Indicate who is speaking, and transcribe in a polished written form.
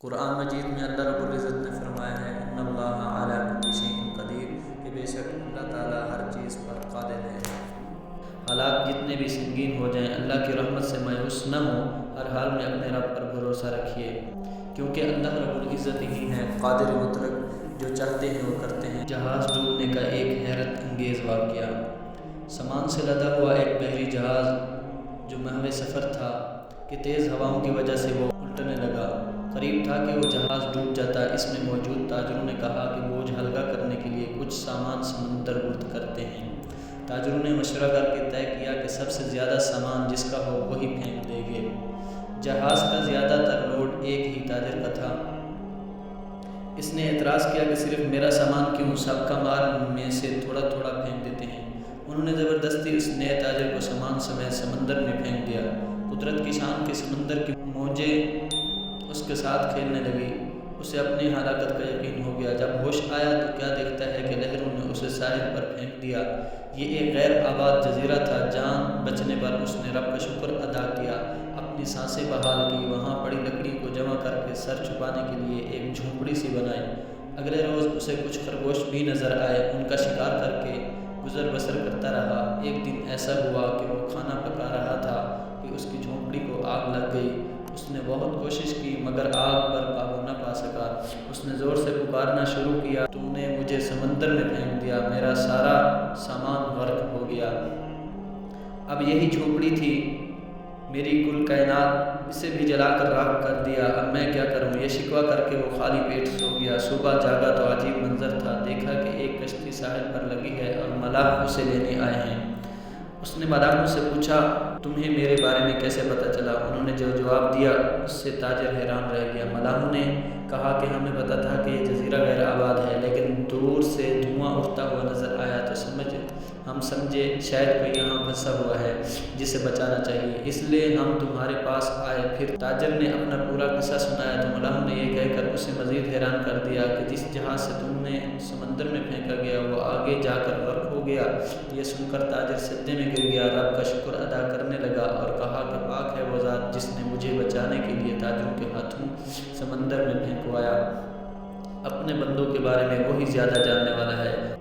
Speaker 1: قرآن مجید میں اللہ رب العزت نے فرمایا ہے ان اللہ علی کل شیء قدیر کہ بے شک اللہ تعالیٰ ہر چیز پر قادر ہے۔ حالات جتنے بھی سنگین ہو جائیں اللہ کی رحمت سے مایوس نہ ہوں، ہر حال میں اپنے رب پر بھروسہ رکھیے، کیونکہ اللہ رب العزت ہی ہے قادر مطلق، جو چاہتے ہیں وہ کرتے ہیں۔ جہاز ڈوبنے کا ایک حیرت انگیز واقعہ۔ سامان سے لدا ہوا ایک بحری جہاز جو محو سفر تھا کہ تیز ہواؤں کی وجہ سے وہ الٹنے لگا۔ قریب تھا کہ وہ جہاز ڈوب جاتا۔ اس میں موجود تاجروں نے کہا کہ بوجھ ہلکا کرنے کے لیے کچھ سامان سمندر گرد کرتے ہیں۔ تاجروں نے مشورہ کر کے طے کیا کہ سب سے زیادہ سامان جس کا ہو وہی پھینک دیں گے۔ جہاز کا زیادہ تر لوڈ ایک ہی تاجر کا تھا۔ اس نے اعتراض کیا کہ صرف میرا سامان کیوں، سب کا مال میں سے تھوڑا تھوڑا پھینک دیتے ہیں۔ انہوں نے زبردستی اس نئے تاجر کو سامان سمیت سمندر میں پھینک دیا۔ قدرت کی شان کہ سمندر کی موجیں اس کے ساتھ کھیلنے لگی۔ اسے اپنی ہلاکت کا یقین ہو گیا۔ جب ہوش آیا تو کیا دیکھتا ہے کہ لہروں نے اسے ساحل پر پھینک دیا۔ یہ ایک غیر آباد جزیرہ تھا۔ جان بچنے پر اس نے رب کا شکر ادا کیا، اپنی سانسیں بحال کی، وہاں پڑی لکڑی کو جمع کر کے سر چھپانے کے لیے ایک جھونپڑی سی بنائی۔ اگلے روز اسے کچھ خرگوش بھی نظر آئے، ان کا شکار کر کے گزر بسر کرتا رہا۔ ایک دن ایسا ہوا کہ وہ کھانا پکا رہا تھا کہ اس کی جھونپڑی کو آگ لگ گئی۔ اس نے بہت کوشش کی مگر آگ پر قابو نہ پا سکا۔ اس نے زور سے پکارنا شروع کیا، تم نے مجھے سمندر میں پھینک دیا، میرا سارا سامان غرق ہو گیا۔ اب یہی جھونپڑی تھی میری کل کائنات، اسے بھی جلا کر راکھ کر دیا، اب میں کیا کروں؟ یہ شکوہ کر کے وہ خالی پیٹ سو گیا۔ صبح جاگا تو عجیب منظر تھا، دیکھا کہ ایک کشتی ساحل پر لگی ہے اور ملاح اسے لینے آئے ہیں۔ اس نے ملاحوں سے پوچھا، تمہیں میرے بارے میں کیسے پتہ چلا؟ انہوں نے جو جواب دیا اس سے تاجر حیران رہ گیا۔ ملاحوں نے کہا کہ ہمیں پتہ تھا کہ یہ جزیرہ غیر آباد ہے، لیکن دور سے دھواں اٹھتا ہوا نظر آیا تو ہم سمجھے شاید کوئی یہاں پھنسا ہوا ہے جسے بچانا چاہیے، اس لیے ہم تمہارے پاس آئے۔ پھر تاجر نے اپنا پورا قصہ سنایا تو ملاحوں نے یہ کہہ کر اسے مزید حیران کر دیا کہ جس جہاز سے تم نے سمندر میں پھینکا گیا وہ آگے جا کر غرق ہو گیا۔ یہ سن کر تاجر سجدے میں گر گیا، رب کا شکر ادا کرنے لگا اور کہا کہ پاک ہے وہ ذات جس نے مجھے بچانے کے لیے تاجروں کے ہاتھوں سمندر میں پھینکوایا۔ اپنے بندوں کے بارے میں وہی زیادہ جاننے والا ہے۔